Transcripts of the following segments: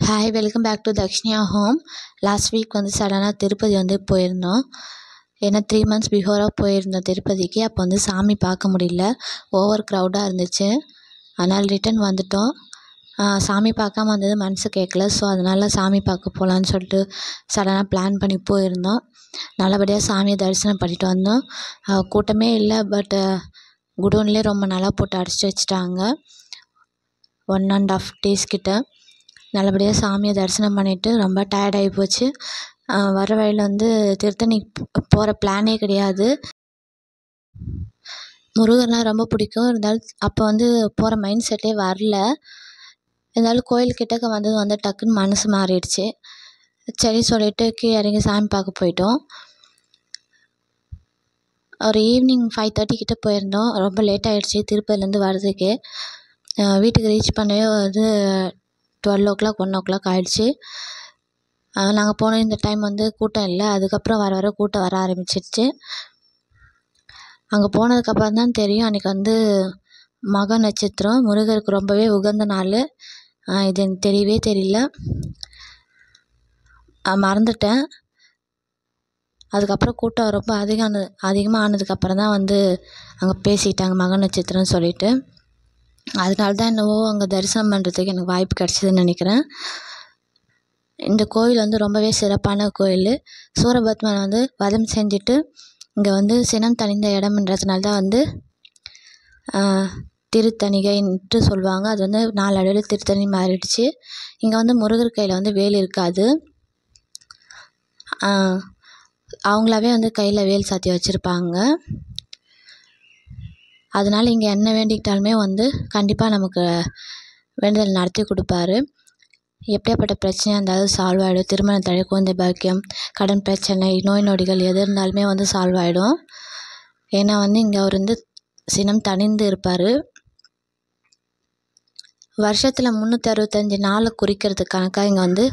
Hi welcome back to Dakshinya home. Last week வந்து சடனாக திருப்பதி வந்து போயிருந்தோம். ஏன்னா 3 months பிஃபோராக போயிருந்தோம் திருப்பதிக்கு. அப்போ வந்து சாமி பார்க்க முடியல, ஓவர் க்ரௌடாக இருந்துச்சு. அதனால் ரிட்டன் வந்துட்டோம். சாமி பார்க்காம வந்தது மனசு கேட்கல. ஸோ அதனால் சாமி பார்க்க போகலான்னு சொல்லிட்டு சடனாக பிளான் பண்ணி போயிருந்தோம். நல்லபடியாக சாமியை தரிசனம் பண்ணிட்டு வந்தோம். கூட்டமே இல்லை, பட் குடோன்லேயே ரொம்ப நல்லா போட்டு அடைச்சி வச்சுட்டாங்க. 1.5 days கிட்ட நல்லபடியாக சாமியை தரிசனம் பண்ணிவிட்டு ரொம்ப டயர்டாகி போச்சு. வர வழியில் வந்து திருத்தணி போகிற பிளானே கிடையாது. முருகர்னால் ரொம்ப பிடிக்கும், இருந்தாலும் அப்போ வந்து போகிற மைண்ட் செட்டே வரல. இருந்தாலும் கோயில் கிட்டக்க வந்தது வந்து டக்குன்னு மனசு மாறிடுச்சு. சரி சொல்லிட்டு கீழே இறங்கி சாமி பார்க்க போயிட்டோம். ஒரு ஈவினிங் 5:30 கிட்ட போயிருந்தோம். ரொம்ப லேட் ஆகிடுச்சி திருப்பதிலேருந்து வர்றதுக்கே. வீட்டுக்கு ரீச் பண்ணவே வந்து 12 o'clock 1 o'clock ஆகிடுச்சி. நாங்கள் போன இந்த டைம் வந்து கூட்டம் இல்லை. அதுக்கப்புறம் வர வர கூட்டம் வர ஆரம்பிச்சிடுச்சு. அங்கே போனதுக்கப்புறம் தான் தெரியும், அன்றைக்கி வந்து மக நட்சத்திரம், முருகருக்கு ரொம்பவே உகந்த நாள். இது எனக்கு தெரியவே தெரியல, மறந்துட்டேன். அதுக்கப்புறம் கூட்டம் ரொம்ப அதிகமாக ஆனதுக்கப்புறம் தான் வந்து அங்கே பேசிக்கிட்டாங்க மக நட்சத்திரம்னு சொல்லிட்டு. அதனால தான் என்னவோ அங்கே தரிசனம் பண்ணுறதுக்கு எனக்கு வாய்ப்பு கிடச்சிதுன்னு நினைக்கிறேன். இந்த கோவில் வந்து ரொம்பவே சிறப்பான கோயில். சூரபத்மன் வந்து வதம் செஞ்சுட்டு இங்கே வந்து சினம் தணிந்த இடம்ன்றதுனால தான் வந்து திருத்தணிகைன்ட்டு சொல்லுவாங்க. அது வந்து நாளடைவில் திருத்தணி மாறிடுச்சு. இங்கே வந்து முருகர் கையில் வந்து வேல் இருக்காது. அவங்களாவே வந்து கையில் வேல் சாத்தி வச்சுருப்பாங்க. அதனால் இங்கே என்ன வேண்டிக்கிட்டாலுமே வந்து கண்டிப்பாக நமக்கு வேண்டுதல் நடத்தி கொடுப்பாரு. எப்படியாப்பட்ட பிரச்சனையாக இருந்தாலும் சால்வ் ஆகிடும். திருமண தடை, குழந்தை பாக்கியம், கடன் பிரச்சனை, நோய் நொடிகள் எது இருந்தாலுமே வந்து சால்வ் ஆகிடும். ஏன்னா வந்து இங்கே அவர் வந்து சினம் தணிந்து இருப்பார். வருஷத்தில் 365 நாளை குறிக்கிறதுக்காக இங்கே வந்து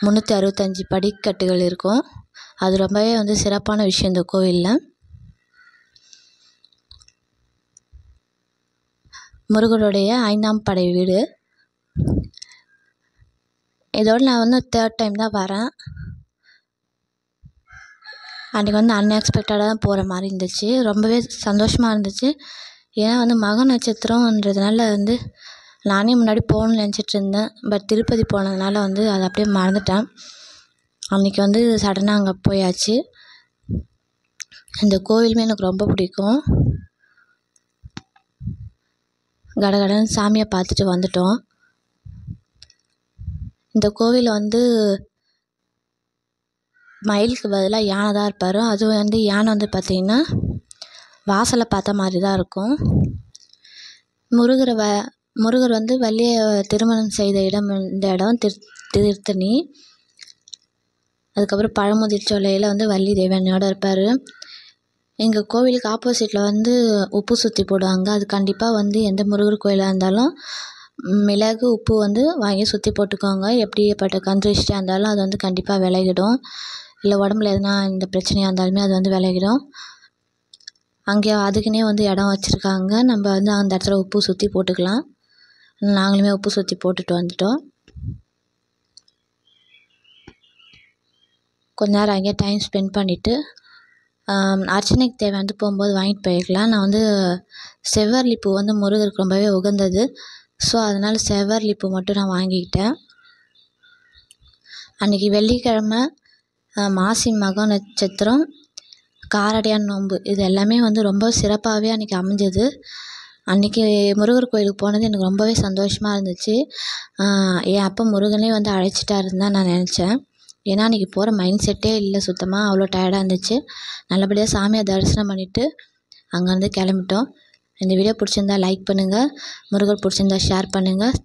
365 படிக்கட்டுகள் இருக்கும். அது ரொம்பவே வந்து சிறப்பான விஷயம் இந்த கோவிலில். முருகருடைய 5ஆம் படை வீடு. இதோடு நான் வந்து 3rd time தான் வரேன். அன்றைக்கி வந்து அன்எக்ஸ்பெக்டடாக தான் போகிற மாதிரி இருந்துச்சு. ரொம்பவே சந்தோஷமாக இருந்துச்சு. ஏன்னா வந்து மக நட்சத்திரன்றதுனால வந்து நானே முன்னாடி போகணுன்னு நினச்சிட்டு இருந்தேன். பட் திருப்பதி போனதுனால வந்து அதை அப்படியே மறந்துட்டேன். அன்றைக்கி வந்து சடனாக அங்கே போயாச்சு. இந்த கோவிலுமே எனக்கு ரொம்ப பிடிக்கும். கடகடன்னு சாமியை பார்த்துட்டு வந்துட்டோம். இந்த கோவிலில் வந்து மயிலுக்கு பதிலாக யானை தான் இருப்பார். அதுவும் வந்து யானை வந்து பார்த்திங்கன்னா வாசலை பார்த்த மாதிரி தான் இருக்கும். முருகர் வந்து வள்ளியை திருமணம் செய்த இடம் இந்த இடம் திருத்தணி. அதுக்கப்புறம் பழமுதிர் சோலையில் வந்து வள்ளி தேவனையோடு இருப்பார். எங்கள் கோவிலுக்கு ஆப்போசிட்டில் வந்து உப்பு சுற்றி போடுவாங்க. அது கண்டிப்பாக வந்து எந்த முருகர் கோயிலாக இருந்தாலும் மிளகு உப்பு வந்து வாங்கி சுற்றி போட்டுக்கோங்க. எப்படிப்பட்ட கந்திருஷ்டியாக இருந்தாலும் அது வந்து கண்டிப்பாக விலகிடும். இல்லை உடம்புல எதுனா இந்த பிரச்சனையாக இருந்தாலுமே அது வந்து விலகிடும். அங்கே அதுக்குன்னே வந்து இடம் வச்சுருக்காங்க. நம்ம வந்து அந்த இடத்துல உப்பு சுற்றி போட்டுக்கலாம். நாங்களுமே உப்பு சுற்றி போட்டுட்டு வந்துட்டோம். கொஞ்ச நேரம் அங்கேயே டைம் ஸ்பெண்ட் பண்ணிவிட்டு அர்ச்சனைக்கு தேவையானது போகும்போது வாங்கிட்டு போய்க்கலாம். நான் வந்து செவ்வரளி பூ வந்து முருகருக்கு ரொம்பவே உகந்தது. ஸோ அதனால் செவ்வரளி பூ மட்டும் நான் வாங்கிக்கிட்டேன். அன்றைக்கி வெள்ளிக்கிழமை, மாசி மக நட்சத்திரம், காரடையான் நோன்பு, இது எல்லாமே வந்து ரொம்ப சிறப்பாகவே அன்றைக்கி அமைஞ்சது. அன்றைக்கி முருகர் கோயிலுக்கு போனது எனக்கு ரொம்பவே சந்தோஷமாக இருந்துச்சு. என் அப்பா முருகனே வந்து அழைச்சிட்டாருன்னு தான் நான் நினச்சேன். ஏன்னா அன்றைக்கி போகிற மைண்ட் செட்டே இல்லை சுத்தமாக. அவ்வளோ டயர்டாக இருந்துச்சு. நல்லபடியாக சாமியை தரிசனம் பண்ணிவிட்டு அங்கேருந்து கிளம்பிட்டோம். இந்த வீடியோ பிடிச்சிருந்தா லைக் பண்ணுங்கள். முருகர் பிடிச்சிருந்தா ஷேர் பண்ணுங்கள்.